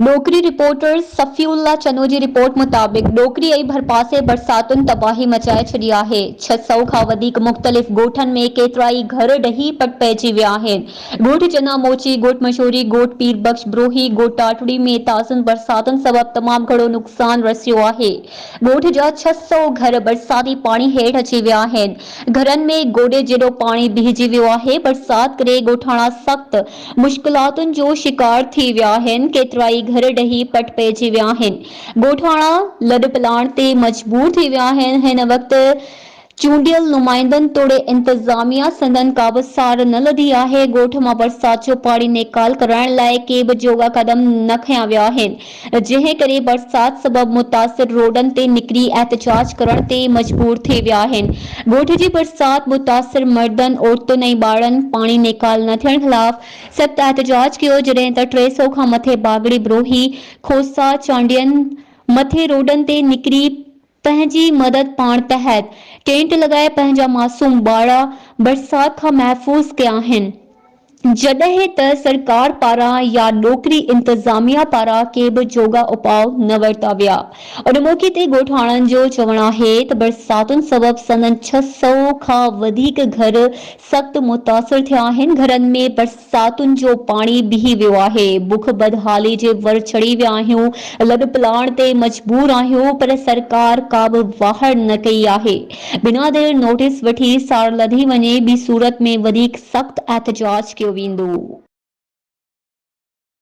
डोकरी रिपोर्टर सफ़ीउल्ला चनो जी रिपोर्ट मुताबिक़ डोकरी ऐं भरपासे बरसातुनि तबाही मचाए छॾी आहे। 600 खां वधीक मुख़्तलिफ़ ॻोठनि में केतिरा ई घर ॾही पट पइजी विया आहिनि। ॻोठ चना मोची, ॻोठ मशहूरी, ॻोठ पीर बख्श ब्रोही, ॻोठ टाटड़ी में ताज़नि बरसातुनि सबबि तमामु घणो नुक़सानु रसियो आहे। ॻोठ जा 600 घर बरसाती पाणी हेठि अची विया आहिनि। घरनि में गोॾे जेॾो पाणी बीहजी वियो आहे। बरसात करे ॻोठाणा सख़्त मुश्किलातुनि जो शिकार थी विया आहिनि। केतिरा ई घर ॾही पट पइजी विया आहिनि। ॻोठाणा लॾ पिलाइण ते मजबूर थी विया आहिनि। हिन वक़्तु चूंडियल नुमाइंदनि तोड़े इंतज़ामिया संदन का बि सार न लधी आहे। ॻोठ मां बरसात जो पाणी निकाल कराइण लाइ के बि जोगा क़दम न खंया विया आहिनि, जंहिं करे बरसात सबबि मुतासिर रोडनि ते निकिरी एहतिजाज करण ते मजबूर थी विया आहिनि। ॻोठ जी बरसात मुतासिर मर्दनि, औरतुनि ऐं ॿारनि पाणी निकाल न थियण ख़िलाफ़ सख़्त एहतिजाज कयो, जॾहिं त 300 खां मथे बागड़ी ब्रोही, खोसा, चांडियनि मथे रोडनि ते निकिरी पंहिंजी मदद पाण तहत टेंट लॻाए पंहिंजा मासूम ॿार बरसात खां महफ़ूज़ कया आहिनि। जॾहिं त सरकार पारां या डोकरी इंतज़ामिया पारां के बि जोगा उपाउ न वरिता विया। उन मौक़े ते ॻोठाणनि जो चवणु आहे त बरसातुनि सबबि संदन 600 खां वधीक घर सख़्त मुतासिर थिया आहिनि। घरनि में बरसातुनि जो पाणी बीही वियो आहे। बुख बदहाली जे वर चढ़ी विया आहियूं। लॾ पिलाइण ते मजबूर आहियूं, पर सरकार का बि वाहड़ न कई आहे। बिना देर नोटिस वठी सार लधी वञे, ॿी सूरत में वधीक सख़्त एहतिजाज कयो वेंदो।